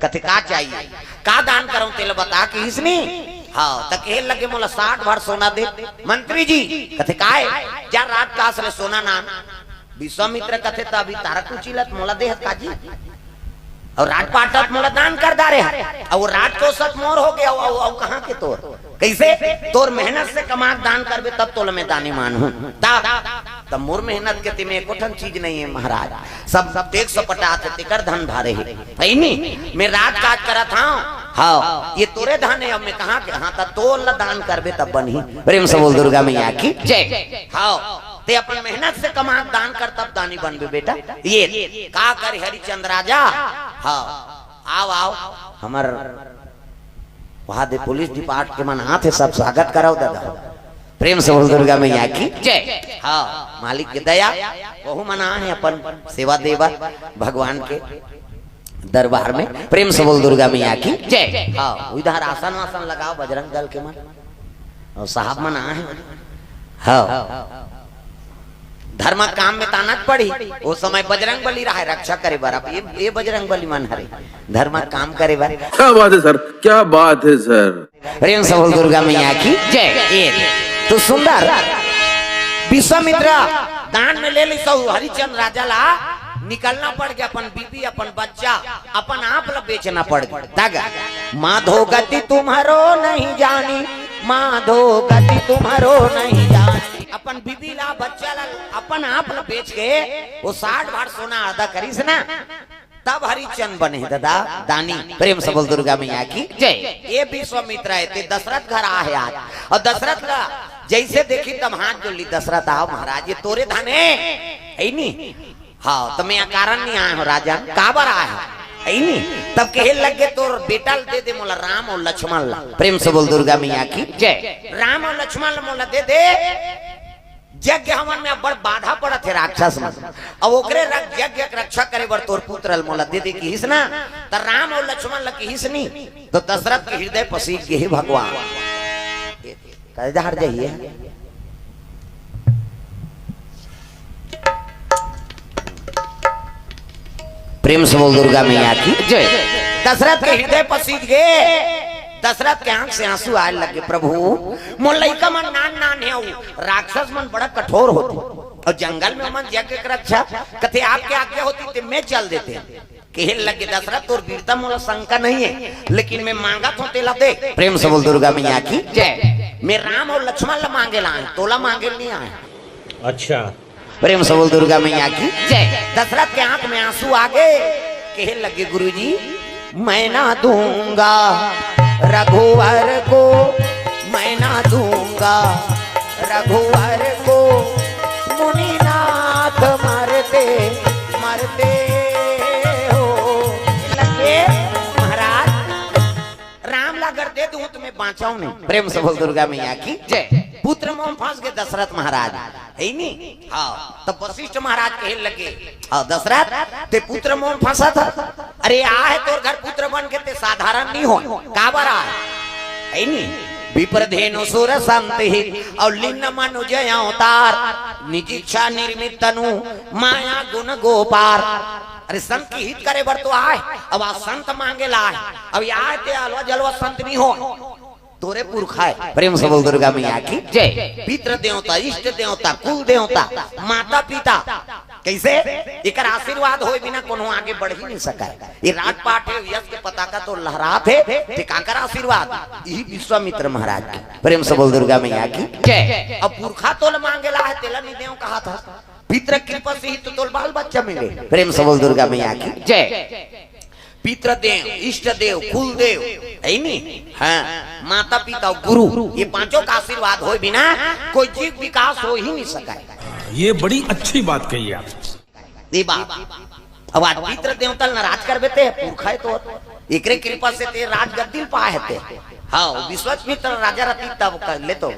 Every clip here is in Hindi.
कथे का चाहिए का दान करूं तेल बता कि इसने हाँ तक लगे मोला 60 भर सोना दे मंत्री जी कथे काय जा रात का असले सोना नाम विश्वामित्र कथे तो अभी तारा कुचिलत मोला दे काजी और रात पाटत मोला दान कर दारे और वो रात को सत मोर हो गया और कहां के तोर कैसे तोर मेहनत से कमा दान करबे तब तोल में दानी मान हूं तब मोर मेहनत के तिमे कोठन चीज नहीं है महाराज सब 150 तिकर धन धारे है नहीं मैं रात काज करा था हाँ ये तोरे धन है अब मैं कहां के हाँ ता तोल दान करबे तब बनी प्रेम से बोल दुर्गा मैया की जय हाँ ते अपनी मेहनत से कमा दान कर तब दानी बनबे बेटा ये का कर हरिचंद्र राजा हाँ आओ आओ हमार वहां दे पुलिस डिपार्ट के मन हाथ है सब स्वागत कराओ दादा प्रेम से बोल दुर्गा मैया की जय हाँ मालिक की दया बहु मना है अपन सेवा देवा भगवान के दरबार में प्रेम से बोल दुर्गा मैया की जय हाँ इधर आसन वासन लगाओ बजरंग दल के मन और साहब मना है हाँ धर्म काम में तानत पड़ी वो समय बजरंग बली रहा है रक्षा करे बार अब ये बजरंग बली मन हरे धर्म काम करे बार क्या बात है सर क्या बात है सर प्रेम से बोल दुर्गा मैया की जय तो सुंदर विश्वामित्र दान में ले ली सो हरिचंद्र राजा ला निकलना पड़ गया अपन बीबी अपन बच्चा अपन आप ला बेचना पड़ गया माधो गति तुम्हारो नहीं जानी माधो गति तुम्हारो नहीं जानी अपन बीबी ला बच्चा ला अपन आप ला बेच के वो 60 बार सोना अदा करीस ना तब हरिचंद बने दादा दानी प्रेम से बोल दुर्गा मैया की जय ये विश्वामित्र है दशरथ घर आ है आज और दशरथ का जैसे देखी तब हाथ जोड़ ली दशरथ आओ महाराज ये तोरे धन है नहीं हाँ तो मैं कारण नहीं आया हूँ राजा काबर आया है नहीं तब कहे लगे तो बेटा दे दे मोला राम और लक्ष्मण ला प्रेम से बोल दुर्गा मैया की जय राम और लक्ष्मण मोला दे दे यज्ञ हवन में बड़ बाधा पड़ा थे राक्षस में अब ओकरे यज्ञ रक्षा करे बर तोर पुत्र मोला दे दे की हिस ना तो राम और लक्ष्मण ला की हिस नहीं तो दशरथ के हृदय पसीज गए भगवान कह हट जाइए प्रेम से बोल दुर्गा मैया की जय दशरथ के हृदय पसीज गए दशरथ के आंख से आंसू आए लगे प्रभु मोर लइका मन नान है राक्षस मन बड़ा कठोर होते और जंगल में मन यज्ञ की रक्षा कथे आपके आज्ञा होती तो मैं चल देते कहे लगे दशरथ और वीरता मोला शंका नहीं है लेकिन मैं मांगा तो तेला दे प्रेम से बोल दुर्गा मैया की जय मैं राम और लक्ष्मण ला मांगे ला तोला मांगे नहीं आए अच्छा प्रेम से बोल दुर्गा मैया की जय दशरथ के आंख में आंसू आ गए कहे लगे गुरुजी मैं ना दूंगा रघुवर को मैं ना दूंगा रघुवर को मुनिनाथ मरते मरते हो लगे महाराज राम ला अगर दे दूं तो मैं बाँचाऊं नहीं प्रेम से बोल दुर्गा मैया की जय पुत्र मोह फंस गए दशरथ महाराज है नहीं हाँ तब वशिष्ठ महाराज कहे लगे हाँ दशरथ ते पुत्र मोह फंसा था अरे आ है तोर घर पुत्र बन के ते साधारण नहीं हो काबर आ है नहीं विप्रधेनु सुर संति और लिन्न मनुजय अवतार निज इच्छा निर्मित तनु माया गुण गोपार अरे संत की हित करे बर तो आए अब आ संत मांगे ला अब आए ते अलवा जलवा संत नहीं हो तोरे पुरखा है प्रेम से बोल दुर्गा मैया की जय पितृ देवता इष्ट देवता कुल देवता माता पिता कैसे एक आशीर्वाद हो बिना कोनो आगे बढ़ ही नहीं सका ये राजपाट है यश के पताका तो लहराते थे काकर आशीर्वाद यही विश्वामित्र महाराज की प्रेम से बोल दुर्गा मैया की जय अब पुरखा तोल मांगे ला है तेला नहीं देव कहा था पितृ कृपा से ही तो तोल बाल बच्चा मिले प्रेम से बोल दुर्गा मैया की जय पितृदेव इष्ट देव कुल देव है नहीं हाँ माता पिता गुरु ये पांचों का आशीर्वाद हो बिना कोई जीव विकास हो ही नहीं सका ये बड़ी अच्छी बात कही आप अब आज पितृ देवता नाराज कर बेते पुरखा तो एकरे कृपा से ते राज गद्दी पाए थे हाँ विश्वामित्र राजा रती तब कर ले तो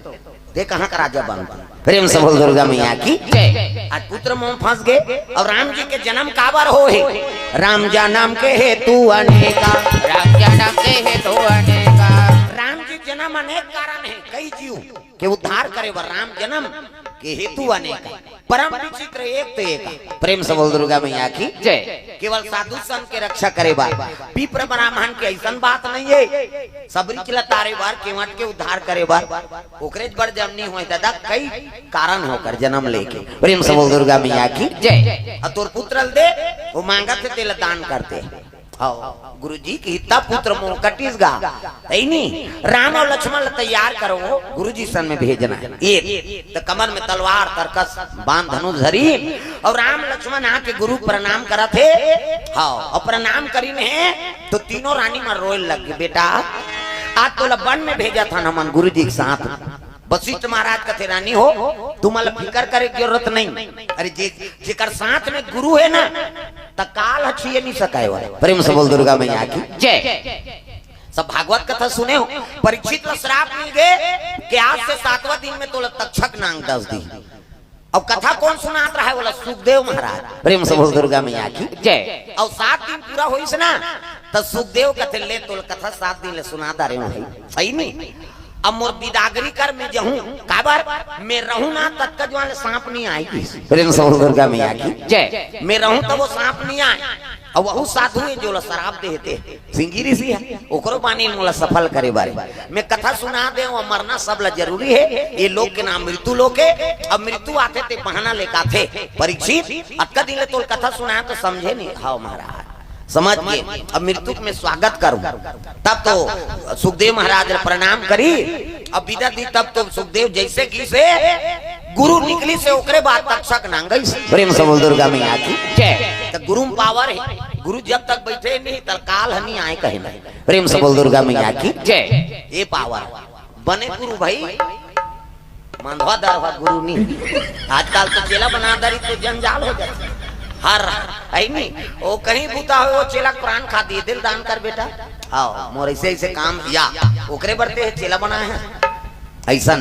ते कहाँ का राजा बनता प्रेम से बोल दुर्गा मैया की जय आज पुत्र मोह फंस गए और राम जी के जन्म काबर हो है राम जन्म के हेतु अनेका राम जन्म के हेतु अनेका राम जी जन्म अनेक कारण है कई जीव के उद्धार करे वर राम जन्म के हेतु अनेक परम विचित्र एक तो एक प्रेम से बोल दुर्गा मैया की जय। केवल साधु संत के रक्षा करे बार विप्र ब्राह्मण के ऐसा बात नहीं है। सबरी के तारे बार केवट के उद्धार करे बार ओकरे बड़ जमनी हुए दादा कई कारण होकर जन्म लेके प्रेम से बोल दुर्गा मैया की जय। और तोर पुत्र दे वो मांगा थे तेल दान करते गुरु जी की हिता पुत्र मोह कटिसगा नहीं राम और लक्ष्मण तैयार करो गुरु जी सन में भेजना एक तो कमर में तलवार तरकस बांध धनुष धरी और राम लक्ष्मण आके गुरु प्रणाम करा थे। हाँ और प्रणाम करी ने तो तीनों रानी में रोए लग गए बेटा आज तो वन में भेजा था नमन गुरु जी के साथ वशिष्ठ महाराज कथे रानी हो तुम्हारा फिकर करे की जरूरत नहीं। अरे जेकर साथ में गुरु है ना तकाल हछिए नहीं सकाए वाले प्रेम से बोल दुर्गा मैया की जय। सब भागवत कथा सुने हो परीक्षित श्राप मिल गए कि आज से 7वां दिन में तो तक्षक नांग 10 दिन। अब कथा कौन सुनात रहा है बोला सुखदेव महाराज प्रेम से बोल दुर्गा मैया की जय। और 7 दिन पूरा हुई से ना तो सुखदेव कथे ले तो कथा 7 दिन ले सुनाता रहे सही नहीं। अब मोर बिदागरी कर में जहूं काबर मैं रहूं ना तक का जो सांप नहीं आएगी प्रेम से बोल दुर्गा मैया की जय। मैं रहूं तो वो सांप नहीं आए और वह साधु है जो शराब देते सिंगिरी सी है ओकरो पानी मोला सफल करे बारे मैं कथा सुना दे और मरना सब ला जरूरी है। ये लोग के नाम मृत्यु लोग है। अब मृत्यु आते थे बहाना लेका थे परीक्षित अक्का दिन तो कथा सुना तो समझे नहीं। हाँ महाराज समझ गए। अब मृत्यु में स्वागत करूं तब तो सुखदेव महाराज ने प्रणाम करी अब विदा दी तब तो सुखदेव जैसे की से गुरु निकली से ओकरे बाद तक्षक नांगई प्रेम से बोल दुर्गा मैया की जय। तो गुरु पावर है गुरु जब तक बैठे नहीं तब काल हनी आए कहे नहीं प्रेम से बोल दुर्गा मैया की जय। ये पावर बने गुरु भाई मांधवा दरवा गुरु नहीं आजकल तो चेला बना दरी तो जंजाल हो जाता हर नहीं वो कहीं बूता हो वो चेला कुरान खा दिए दिल दान कर बेटा आओ मोर ऐसे ऐसे काम या ओकरे बढ़ते है चेला बना है ऐसा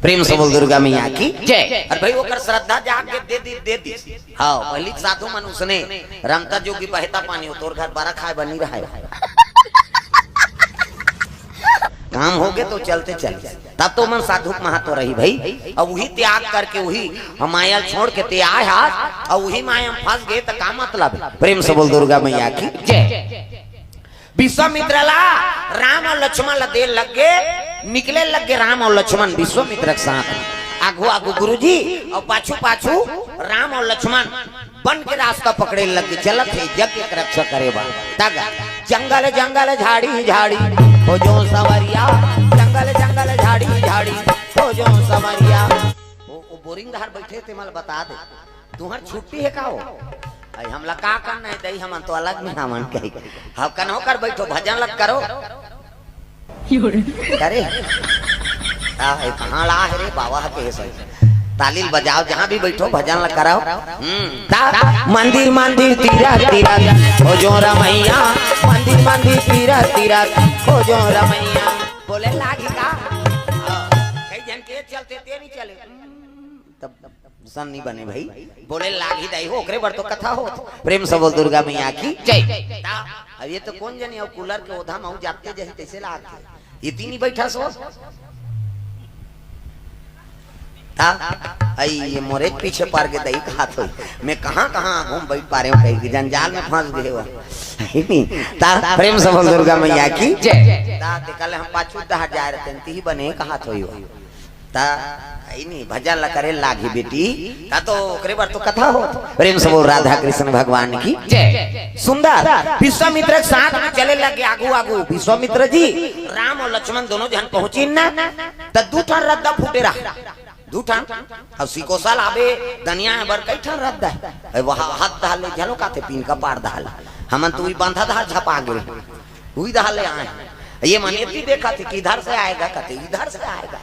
प्रेम से बोल दुर्गा मैया की जय। अरे भाई ओकर श्रद्धा जाके दे दी हाँ पहली साधु मनुष्य ने रमता जोगी बहता पानी हो तोर घर बारा खाए बनी रहा है काम हो गए तो चलते चलते तब तो मन साधु महत्व रही भाई। अब वही त्याग करके वही माया छोड़ के ते आए हाथ और वही माया फंस गए तो का मतलब प्रेम से बोल दुर्गा मैया की जय। विश्वामित्र ला राम और लक्ष्मण ला देर लग गए निकले लग गए राम और लक्ष्मण विश्वामित्र के साथ आगू आगू गुरु जी और पाछू पाछू राम और लक्ष्मण बन के रास्ता पकड़े लग गए चलत है यज्ञ के रक्षा करे तगा जंगल जंगल झाड़ी झाड़ी हो जो सवरिया जंगल जंगल झाड़ी झाड़ी हो जो सवरिया वो बोरिंग धार बैठे थे मला बता दे तुम्हार छुट्टी है का हो हमला का करना है दही हम तो अलग में हमन कही हम कन्हो कर बैठो भजन लग करो अरे कहाँ ला है रे बाबा के सही तालील बजाओ जहाँ भी बैठो भजन लग कराओ मंदिर मंदिर तीरा तीरा हो जो रमैया मंदिर मंदिर तीरा तीरा हो जो रमैया बोले लागी का कई जन के चलते ते नहीं चले तब सन नहीं बने भाई बोले लागी दाई हो ओकरे बर तो कथा हो प्रेम से बोल दुर्गा मैया की जय। अब ये तो कौन जनी और कूलर के ओधा में जाते जैसे तैसे लाग ये तीन ही बैठा सो ये मोरे पीछे पार के दही का हाथ हो मैं कहाँ घूम बैठ पा रहे हूँ कहीं जंजाल में फंस गए हो प्रेम से बोल दुर्गा मैया की जय। कल हम पाछू दहा जा रहे थे ही बने का हाथ हो नहीं भजन ला करे लागी बेटी का तो ओकरे बार तो कथा हो प्रेम से बोल राधा कृष्ण भगवान की जय। सुंदर विश्वामित्र के साथ में चले लगे आगू आगू विश्वामित्र जी राम और लक्ष्मण दोनों जन पहुंची ना तो दू ठन रद्दा फूटे रहा दूठान अब सिकोसल आबे दनिया है बर कई ठन रद्दा है वहां हाथ डाले झलो काते पिन का पार डाल हमन तू बांधा धार झपा गए हुई डाले आए ये मनेती देखा थी किधर से आएगा कहते इधर से आएगा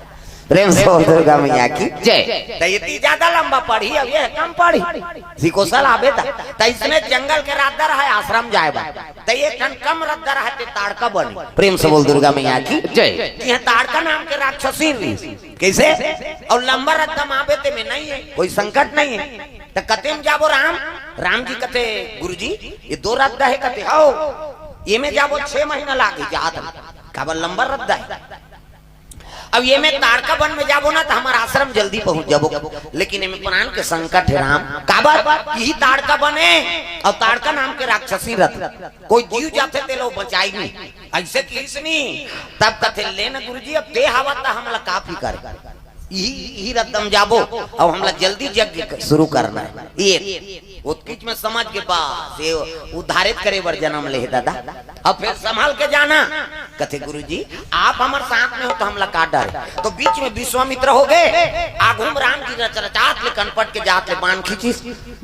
प्रेम से दुर्गा मैया की जय। तो ये ज्यादा लंबा पढ़ी अब ये कम पढ़ी सिकोसल आबे तो इसने जंगल के रद्दा रहा आश्रम जाए तो ये ठन कम रद्दा रहा ताड़का बनी प्रेम से बोल दुर्गा मैया की जय। यहाँ ताड़का नाम के राक्षसी कैसे और लंबा रद्दम आबे ते में नहीं है कोई संकट नहीं है तो कते में जाबो राम जी कते गुरुजी ये 2 रद्दा है कते आओ ये में जाबो 6 महीना लागे जात काबर लंबा रद्दा है अब ये में ताड़का वन में जाबो ना तो हमारा आश्रम जल्दी पहुंच जाबो, लेकिन इनमें प्राण के संकट है राम। काबर यही ताड़का बने और ताड़का नाम के राक्षसी रथ कोई जीव जाते ते लोग बचाई नहीं ऐसे किस नहीं। तब कथे लेना गुरुजी अब दे हवा था हमला काफी कर यही रद्दम जाबो और हमला जल्दी यज्ञ शुरू करना है। ये उत्कीच में समझ के पास ये उद्धारित करे बर जन्म ले दादा। अब फिर संभाल के जाना कथे गुरुजी आप हमारे साथ में हो तो हमला काट डाले। तो बीच में विश्वामित्र हो गए, आगुम राम जी रचरचात ले कनपट के जात ले बाण खींची,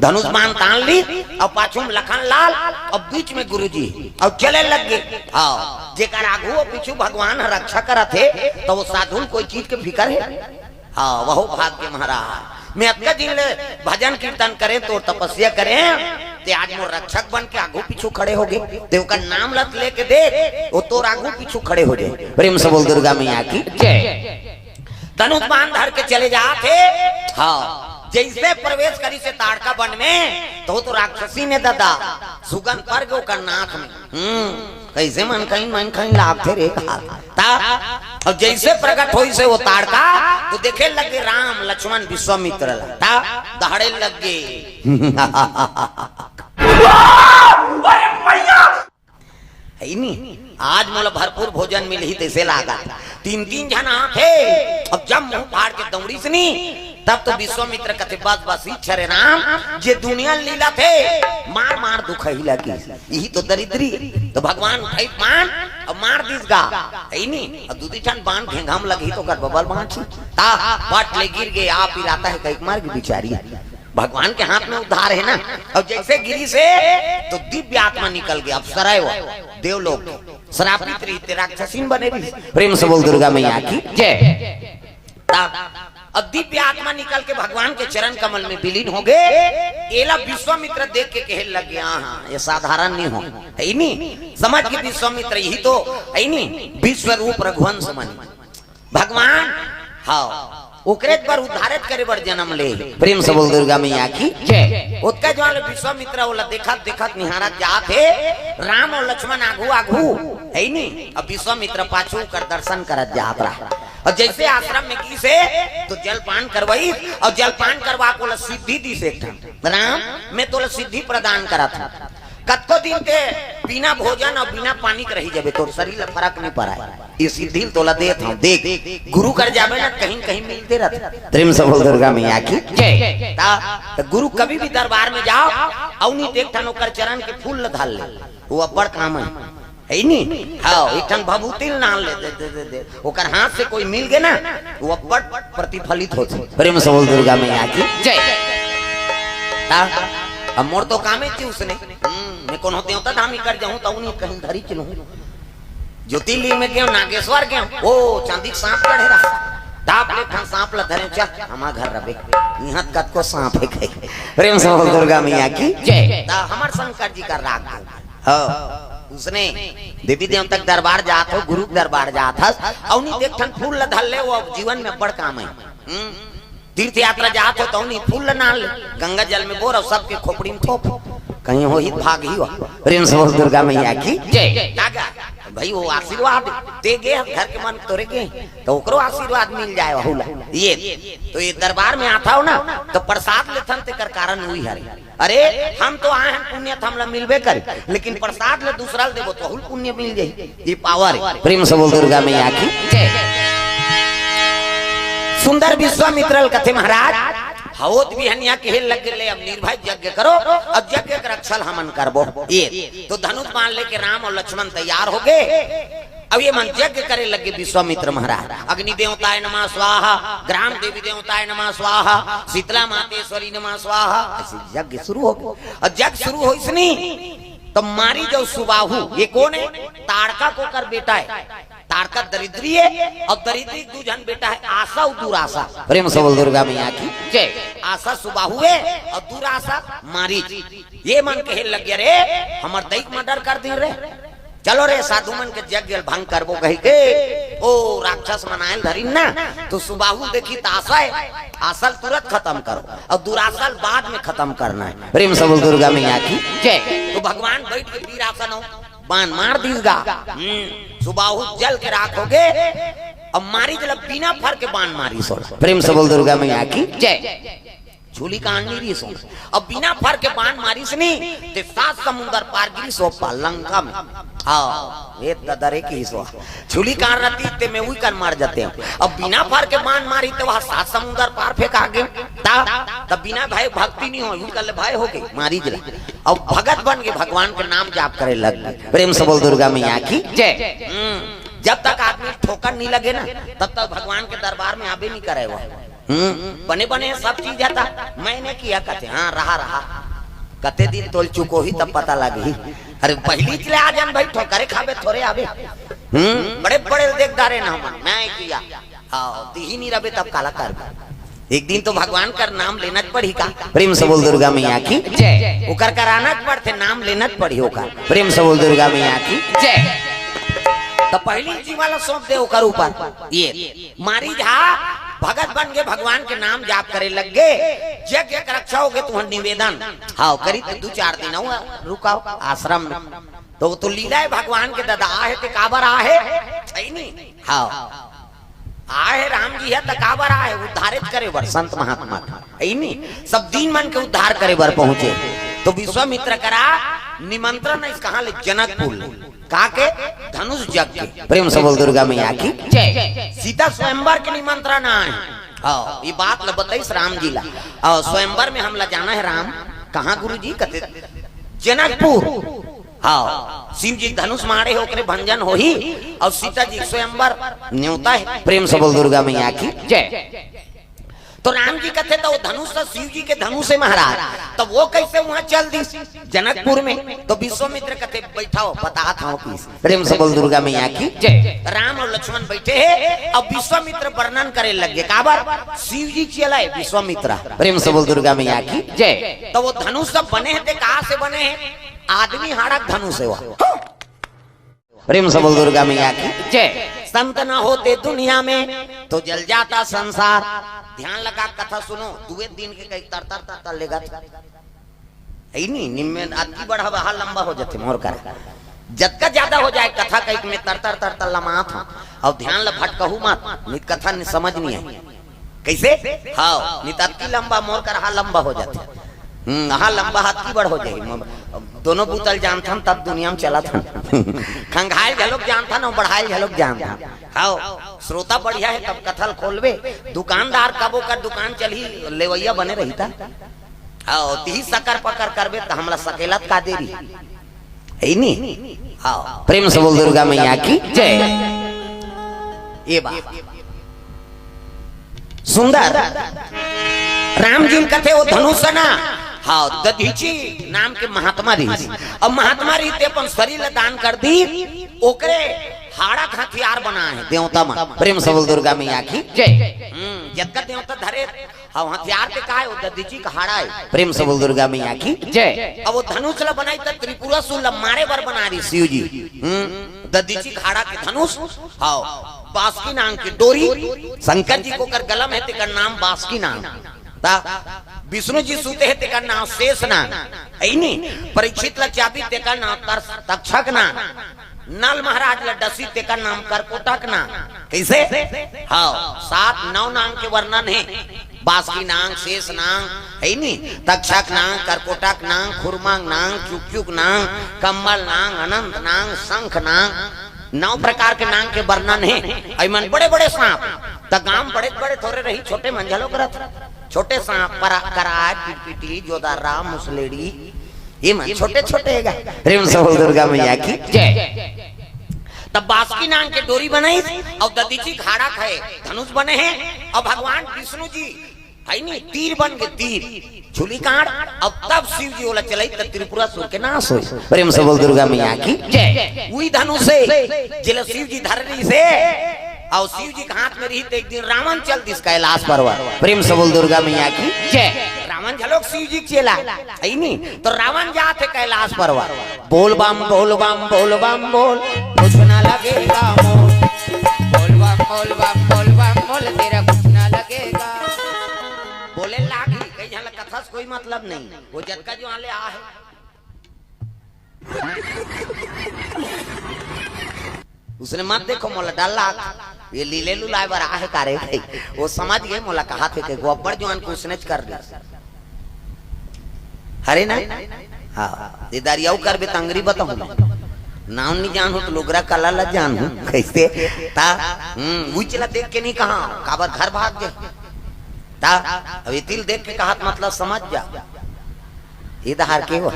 धनुष बाण तान ली और पाछुम लखन लाल और बीच में गुरुजी और चले लग गए। हाँ जेकर आगू पीछू भगवान रक्षा करा थे तो वो साधु कोई चीज के फिकर है। हाँ वह भाग्य महाराज मैं अतका दिन भजन कीर्तन करें तो तपस्या करें ते आज मोर रक्षक बन के आगू पीछू खड़े हो गए। देव का नाम लत लेके दे वो तो आगू पीछू खड़े हो जाए। प्रेम से बोल दुर्गा मैया की जय। धनुष बाण धर के चले जाते। हाँ जैसे प्रवेश करी से ताड़का वन में तो राक्षसी ने दादा सुगंध पर गो कर नाक में कैसे मन कहीं लाभ थे रे ता। और जैसे प्रकट हुई से वो ताड़का तो देखे लगे राम लक्ष्मण विश्वामित्र ता दहाड़े लगे। आज मोला भरपूर भोजन मिल ही तैसे लागा। तीन जना थे अब जब मुंह फाड़ के दौड़ी से नहीं तब तो विश्वामित्र कथे बस इच्छा रे राम जे दुनिया लीला थे मार मार दुख ही लगी यही तो दरिद्री तो भगवान उठाई बाण और मार दीसगा नहीं और दूधी ठन बाण घेंघम लगी तो कर बबल बाण ता पट ले गिर गए आप ही रहता है कई मार की बिचारी भगवान के हाथ में उद्धार है ना। और जैसे गिरी से तो दिव्य आत्मा निकल गया अप्सराएं देवलोक श्रापित रही राक्षसीन बने रही। प्रेम से बोल दुर्गा मैया की जय। अब दिव्य आत्मा निकल के भगवान के चरण कमल में विलीन हो गए। एला विश्वामित्र देख के कहे लग गया हाँ ये साधारण नहीं हो है नहीं समझ के विश्वामित्र यही तो है नहीं विश्व रूप रघुवंश मन भगवान। हाँ ओकरे पर उद्धारित करे बर जन्म ले। प्रेम से बोल दुर्गा मैया की जय। उसका जो विश्वामित्र वाला देखा निहारा जाते राम और लक्ष्मण आगू आगू है नहीं अब विश्वामित्र पाछू कर दर्शन कर जात रहा। और जैसे आश्रम में की से तो जलपान करवाई और जलपान करवा को सिद्धि दी से राम मैं तो सिद्धि प्रदान करा था कतको दिन के बिना भोजन और बिना पानी के रही जाबे तो शरीर फर्क नहीं पड़ा ये सिद्धि तोला देत हूं देख गुरु कर जाबे ना कहीं मिलते रहते। प्रेम से बोल दुर्गा मैया की जय। ता गुरु कभी भी दरबार में जाओ औनी देख ठन ओकर चरण के फूल धाल ले वो अब्बड़ काम है नहीं। हाँ एक ठन भभूति नाल ले दे ओकर हाथ से कोई मिल गए ना वो अब्बड़ प्रतिफलित होते। प्रेम से बोल दुर्गा मैया की जय। ता अब मोर तो काम है उसने मैं कौन होते होता धामी कर जाऊं तो उन्हीं कहीं धरी चलूं ज्योतिर्लिंग में गया नागेश्वर गया ओ चांदी सांप चढ़े रहा दाप ले खा सांप ला धरे चल हमार घर रबे यहां कत को सांप है कहे। प्रेम से बोल दुर्गा मैया की जय। ता हमार शंकर जी का राग हां उसने देवी देवता तक दरबार जात हो गुरु दरबार जात हस औनी देखन फूल ला धल ले वो जीवन में बड़ काम है। तीर्थ यात्रा जात हो तो उन्हीं फूल नाल गंगा जल में बोर और सबके खोपड़ी में थोप कहीं हो ही भाग ही हो। प्रेम से बोल दुर्गा मैया की जय। भाई वो आशीर्वाद दे गए घर के मन तोरे के तो ओकरो आशीर्वाद मिल जाए बहुला ये तो ये दरबार में आता हो ना तो प्रसाद लेथन ते कर कारण हुई हरे अरे हम तो आए हैं पुण्य हमला मिलबे करे लेकिन प्रसाद ले दूसरा देबो तो हुल पुण्य मिल जाई ये पावर है। प्रेम से बोल दुर्गा मैया की जय। सुंदर विश्वामित्र कथे महाराज हवोत भी हनिया के लग ले अब निर्भय यज्ञ करो अब यज्ञ के रक्षल हमन करबो ये तो धनुष बाण लेके राम और लक्ष्मण तैयार हो गए। अब ये मन यज्ञ करे लगे विश्वामित्र महाराज अग्नि देवताय नमः स्वाहा ग्राम देवी देवताय नमः स्वाहा शीतला मातेश्वरी नमः स्वाहा ऐसे यज्ञ शुरू हो गया। और यज्ञ शुरू हो इसने तो मारी जो सुबाहु ये कौन है ताड़का को कर बेटा है ताड़का दरिद्री है और दरिद्री दूजन बेटा है आशा और दुराशा। प्रेम से बोल दुर्गा मैया की जय। आशा सुबाहु है और दुराशा मारीच ये मन कहे लग गया रे हमर दैक मर्डर कर दी रे चलो रे साधु मन के यज्ञ भंग करबो कही के ओ राक्षस मनायल धरी ना तो सुबाहु देखी तो आशा है आसल तुरंत खत्म करो और दुरासल बाद में खत्म करना है। प्रेम से बोल दुर्गा मैया की जय। तो भगवान बैठ के वीर आसन हो बाण मार दीगा सुबाहु जल के राख हो गए अब मारी जब बिना फर के बाण मारी सो प्रेम से बोल दुर्गा मैया की जय। झूली का आंडी रही सो अब बिना फर के बाण मारी से नहीं ते 7 समुंदर पार गिरी सो लंका में। हाँ ये दरे की सो झूली का रहती ते में वही कर मार जाते हैं। अब बिना फर के बाण मारी तो वहां 7 समुंदर पार फेंक आगे तब बिना भाई भक्ति नहीं हो कल भाई हो गई मारी जला। अब भगत बन के भगवान के नाम जाप करे लग गए। प्रेम से बोल दुर्गा मैया की जय। जब तक आदमी ठोकर नहीं लगे ना तब तक भगवान के दरबार में आबे नहीं करे वो। बने बने सब चीज जाता मैंने किया कहते हाँ रहा कते दिन तोल चुको ही तब पता लगी। अरे पहली चले आ जान भाई ठोकरे खाबे थोड़े आबे। बड़े बड़े देखदारे ना मैं किया हाँ ही नहीं रहे तब काला कर। एक दिन तो भगवान का नाम लेना पड़ी का। प्रेम से बोल दुर्गा मैया की जय। ओकर कराना पड़ते नाम लेना पड़ी होकर। प्रेम से बोल दुर्गा मैया की जय। तो पहली जी वाला सौंप दे ओकर ऊपर ये मारी जा भगत बन के भगवान के नाम जाप करे लग गए। यज्ञ के रक्षा हो गए तुम्हारे निवेदन हाँ करी तो 2-4 दिन हुआ रुकाओ आश्रम में तो लीला है भगवान के दादा आहे ते काबर आहे नहीं हाँ आहे राम जी है तकाबर आहे उद्धारित करे बर संत महात्मा नहीं सब दीन मन के उद्धार करे बर पहुंचे। तो विश्वामित्र करा निमंत्रण इस कहा ले जनकपुर का के धनुष यज्ञ। प्रेम से बोल दुर्गा मैया की जय। सीता स्वयंवर के निमंत्रण आए ये बात ल बताइस राम जी ला स्वयंवर में हम ला जाना है राम कहाँ गुरु जी कहते जनकपुर। हाँ शिव जी धनुष मारे होकर भंजन हो ही और सीता जी स्वयंवर न्योता है। प्रेम से बोल दुर्गा मैया की जय। तो राम जी कहते तो धनुष तो शिव जी के धनुष से महाराज तो वो कैसे वहां चल दी जनकपुर में। तो विश्वामित्र कहते बैठाओ बता था प्रेम से बोल दुर्गा मैया की जय। राम और लक्ष्मण बैठे हैं अब विश्वामित्र वर्णन करे लगे काबर शिव जी चलाए विश्वामित्र। प्रेम से बोल दुर्गा मैया की जय। तो वो धनुष सब बने हैं कहाँ से बने हैं आदमी हाड़क धनुष है वो। प्रेम से बोल दुर्गा मैया की जय। संत न होते दुनिया में तो जल जाता संसार। ध्यान लगा कथा सुनो 2 दिन के कहीं तर लेगा नहीं निम्न अति बड़ा बहा लंबा हो जाते मोर कर जतका ज्यादा हो जाए कथा कहीं में तर लमात हो और ध्यान ल भटकहू मत नित कथा नहीं समझ नहीं है कैसे हाँ नित अति लंबा मोर कर हा लंबा हो जाते हाँ लंबा हाथ की बड़ हो जाएगी। दोनों पुतल जानता तब दुनिया में चला था खंगायल झलोक जानता ना बढ़ायल झलोक जानता। हाँ श्रोता बढ़िया है तब कथल खोलवे दुकानदार कबो कर दुकान चली लेवैया बने रही था। हाँ ती सकर पकर करबे तो हमला सकेला का देरी है नहीं। हाँ प्रेम से बोल दुर्गा मैया की जय। ये बात सुंदर राम जी कहते वो धनुष ना हाँ दधीची नाम के महात्मा रही अब महात्मा रही अपन शरीर दान कर दी ओकरे हाड़क हथियार बना है देवता में। प्रेम से बोल दुर्गा मैया की जय। जतका देवता धरे हाँ हथियार पे का है वो दधीची का हाड़ा है। प्रेम से बोल दुर्गा मैया की जय। अब वो धनुष ला बनाई तब त्रिपुरा सुल मारे बर बना रही शिव जी दधीची खाड़ा के धनुष हाँ बासुकी नाम की डोरी शंकर जी को कर गलम है तेकर नाम बासुकी नाम विष्णु जी सूते है तेकर नाम शेष नाम परीक्षित ला चाबी तेकर नाम तक्षक नाम नल महाराज ला डसी तेकर नाम करकोटक नाम। कैसे हाँ 7-9 नाम के वर्णन है बासुकी नांग शेष नांग है नी तक्षक नांग करकोटक नांग खुरमांग नांग चुक नांग कम्बल नांग अनंत नांग शंख नांग 9 प्रकार के नांग के वर्णन है। ऐमन बड़े बड़े सांप तगाम बड़े बड़े थोड़े रही छोटे मंझलो करत छोटे सांप कराज पिटपिटी जोदारा मुसलेड़ी ये मन छोटे छोटे है। प्रेम से बोल दुर्गा मैया की जय। तब बासुकी नांग के डोरी बनाई और दधीची खाड़ा खाए धनुष बने हैं और भगवान विष्णु जी है नी तीर बन के तीर छुली काट अब तब शिव जी वाला चलाई तब त्रिपुरा सुर के नाश हो। प्रेम से बोल दुर्गा मैया की जय। वही धनुष से जिला शिव जी धर रही से और शिव जी के हाथ में रही तो एक दिन रावण चल दिस कैलाश पर्वत। प्रेम से बोल दुर्गा मैया की जय। रावण झलोक शिव जी चेला है नी तो रावण जाते कैलाश पर्वत बोल बम बोल बम बोल बम बोल कुछ ना लगेगा मोल बोल बम बोल बम बोल बम बोल तेरा कुछ ना लगेगा बोले लागी कहीं झल कथा से कोई मतलब नहीं वो जतका जो आले आ है उसने मत देखो मोला डाला ये लीले लुलाए बर आहे कारे भाई वो समझ गए मोला कहा थे कि गोबर जवान को उसने कर दिया हरे ना हाँ ये दरियाऊ कर बे तंगरी बताऊं नाम नहीं जानू तो लोगरा कला ला जानू कैसे ता उचला देख के नहीं कहा काबर घर भाग गए ता अब तिल देख के कहा मतलब समझ जा इधर के वो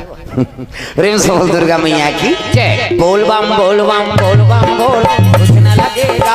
प्रेम से बोल दुर्गा मैया की जय बोल बम बोल बम बोल बम बोल कुछ न लगेगा